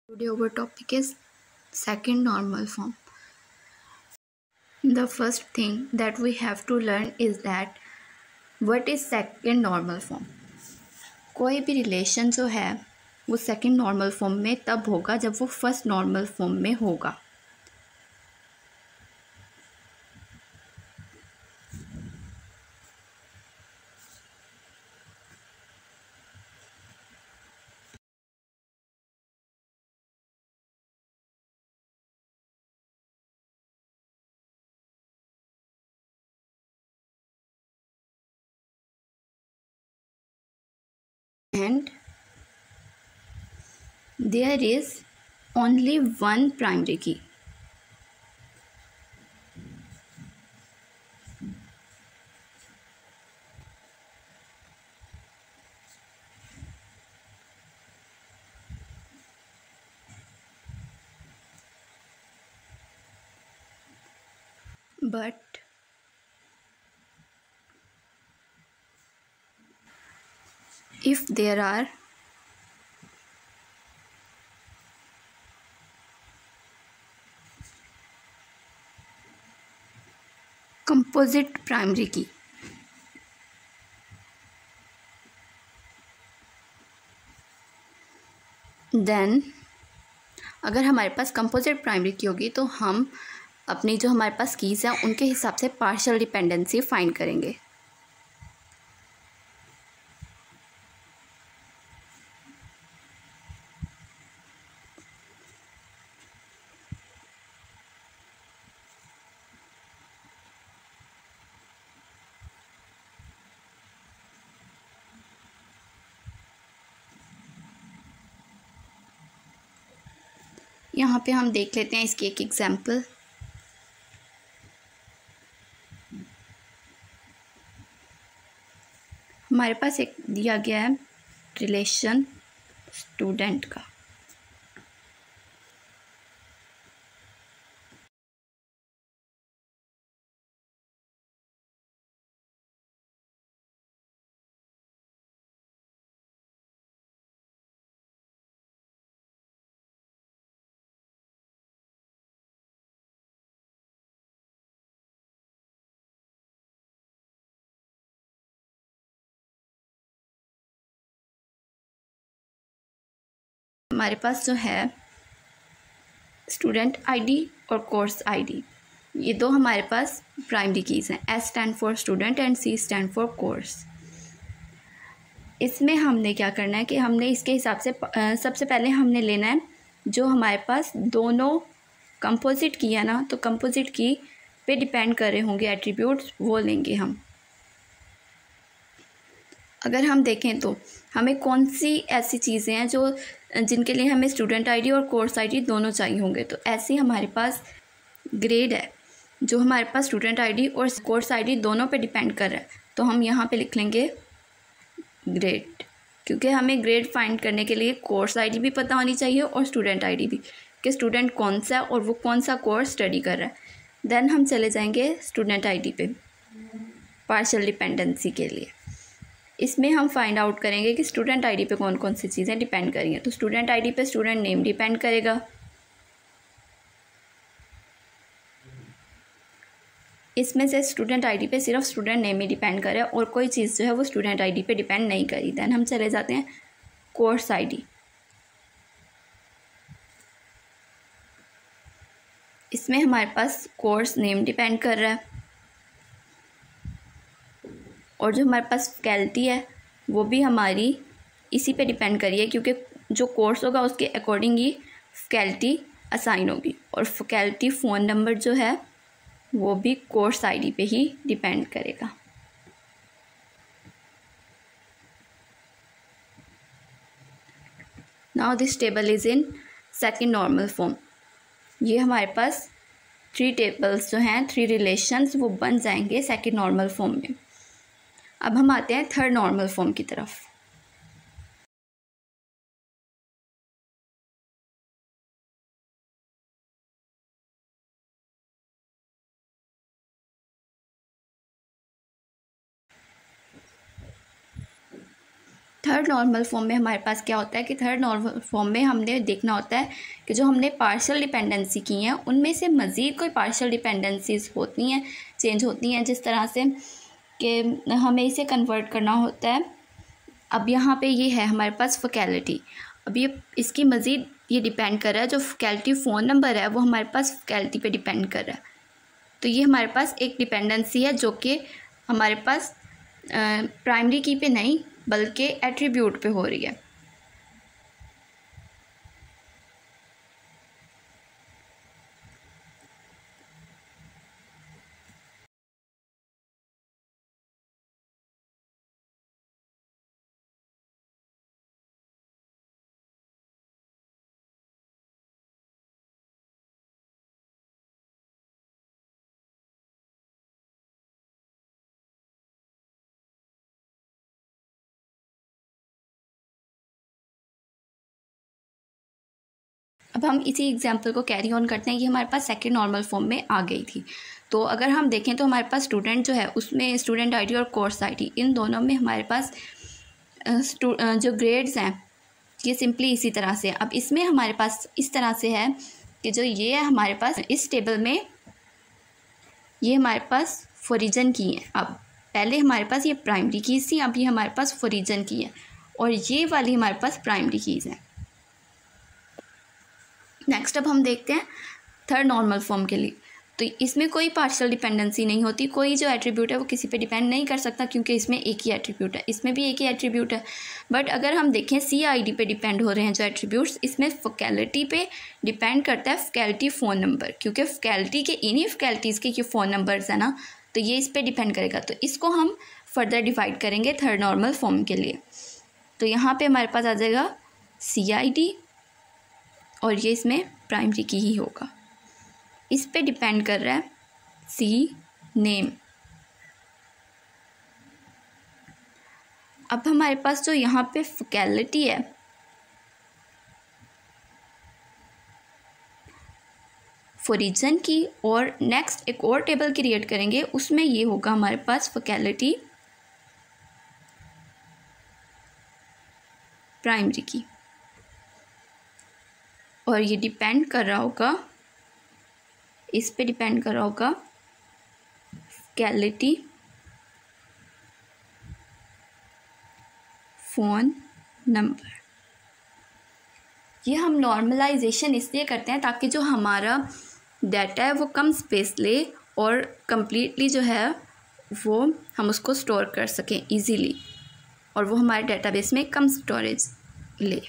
Today our topic is second normal form. The first thing that we have to learn is that what is second normal form. कोई भी relation जो है वो second normal form में तब होगा जब वो फर्स्ट नॉर्मल फॉर्म में होगा. And there is only one primary key. But if there are composite primary key, then अगर हमारे पास कंपोजिट प्राइमरी की होगी तो हम अपनी जो हमारे पास कीज़ हैं उनके हिसाब से पार्शियल डिपेंडेंसी फाइंड करेंगे. यहाँ पे हम देख लेते हैं इसकी एक एग्जाम्पल. हमारे पास एक दिया गया है रिलेशन स्टूडेंट का. हमारे पास जो है स्टूडेंट आईडी और कोर्स आईडी, ये दो हमारे पास प्राइमरी कीज़ हैं. S stand for student and C stand for course. इसमें हमने क्या करना है कि हमने इसके हिसाब से सबसे पहले हमने लेना है जो हमारे पास दोनों कंपोजिट की है ना, तो कंपोजिट की पे डिपेंड कर रहे होंगे एट्रीब्यूट्स, वो लेंगे हम. अगर हम देखें तो हमें कौन सी ऐसी चीज़ें हैं जो जिनके लिए हमें स्टूडेंट आईडी और कोर्स आईडी दोनों चाहिए होंगे. तो ऐसे हमारे पास ग्रेड है जो हमारे पास स्टूडेंट आईडी और कोर्स आईडी दोनों पे डिपेंड कर रहा है. तो हम यहाँ पे लिख लेंगे ग्रेड, क्योंकि हमें ग्रेड फाइंड करने के लिए कोर्स आईडी भी पता होनी चाहिए और स्टूडेंट आईडी भी, कि स्टूडेंट कौन सा है और वो कौन सा कोर्स स्टडी कर रहा है. देन हम चले जाएंगे स्टूडेंट आईडी पे पार्शियल डिपेंडेंसी के लिए. इसमें हम फाइंड आउट करेंगे कि स्टूडेंट आईडी पे कौन कौन सी चीज़ें डिपेंड करेंगे. तो स्टूडेंट आईडी पे स्टूडेंट नेम डिपेंड करेगा. इसमें से स्टूडेंट आईडी पे सिर्फ स्टूडेंट नेम ही डिपेंड करे और कोई चीज़ जो है वो स्टूडेंट आईडी पे डिपेंड नहीं करी. देन हम चले जाते हैं कोर्स आईडी. इसमें हमारे पास कोर्स नेम डिपेंड कर रहा है और जो हमारे पास फैकल्टी है वो भी हमारी इसी पे डिपेंड करी है, क्योंकि जो कोर्स होगा उसके अकॉर्डिंग ही फैकल्टी असाइन होगी. और फैकल्टी फ़ोन नंबर जो है वो भी कोर्स आईडी पे ही डिपेंड करेगा. Now this table is in second normal form. ये हमारे पास 3 टेबल्स जो हैं, 3 रिलेशंस, वो बन जाएंगे सेकंड नॉर्मल फॉर्म में. अब हम आते हैं थर्ड नॉर्मल फॉर्म की तरफ. थर्ड नॉर्मल फॉर्म में हमारे पास क्या होता है कि थर्ड नॉर्मल फॉर्म में हमने देखना होता है कि जो हमने पार्शियल डिपेंडेंसी की हैं उनमें से मज़ीद कोई पार्शियल डिपेंडेंसीज होती हैं, चेंज होती हैं, जिस तरह से कि हमें इसे कन्वर्ट करना होता है। अब यहाँ पे ये है हमारे पास फैकल्टी। अब ये इसकी मज़ीद ये डिपेंड कर रहा है, जो फैकल्टी फ़ोन नंबर है वो हमारे पास फैकल्टी पे डिपेंड कर रहा है। तो ये हमारे पास एक डिपेंडेंसी है जो कि हमारे पास प्राइमरी की पे नहीं बल्कि एट्रीब्यूट पे हो रही है। अब हम इसी एग्जांपल को कैरी ऑन करते हैं। ये हमारे पास सेकंड नॉर्मल फॉर्म में आ गई थी। तो अगर हम देखें तो हमारे पास स्टूडेंट जो है उसमें स्टूडेंट आईडी और कोर्स आईडी इन दोनों में हमारे पास जो ग्रेड्स हैं ये सिंपली इसी तरह से। अब इसमें हमारे पास इस तरह से है कि जो ये है हमारे पास इस टेबल में ये हमारे पास फॉर रीजन की है। अब पहले हमारे पास ये प्राइमरी कीज़ थी, अब ये हमारे पास फॉर रीजन की है और ये वाली हमारे पास प्राइमरी कीज़ हैं। नेक्स्ट अब हम देखते हैं थर्ड नॉर्मल फॉर्म के लिए। तो इसमें कोई पार्शियल डिपेंडेंसी नहीं होती, कोई जो एट्रीब्यूट है वो किसी पे डिपेंड नहीं कर सकता क्योंकि इसमें एक ही एट्रीब्यूट है, इसमें भी एक ही एट्रीब्यूट है। बट अगर हम देखें CID पे डिपेंड हो रहे हैं जो एट्रीब्यूट्स, इसमें फैकल्टी पे डिपेंड करता है फैकल्टी फ़ोन नंबर, क्योंकि फैकल्टी के इन्हीं फैकल्टीज़ के फ़ोन नंबर्स हैं ना, तो ये इस पर डिपेंड करेगा। तो इसको हम फर्दर डिवाइड करेंगे थर्ड नॉर्मल फॉर्म के लिए। तो यहाँ पर हमारे पास आ जाएगा CID और ये इसमें प्राइमरी की ही होगा। इस पे डिपेंड कर रहा है C नेम। अब हमारे पास जो यहाँ पे फैकल्टी है फॉर रीजन की, और नेक्स्ट एक और टेबल क्रिएट करेंगे उसमें ये होगा हमारे पास फैकल्टी प्राइमरी की, और ये डिपेंड कर रहा होगा, इस पे डिपेंड कर रहा होगा फैकल्टी फ़ोन नंबर। ये हम नॉर्मलाइजेशन इसलिए करते हैं ताकि जो हमारा डाटा है वो कम स्पेस ले और कम्प्लीटली जो है वो हम उसको स्टोर कर सकें इजीली, और वो हमारे डेटाबेस में कम स्टोरेज ले।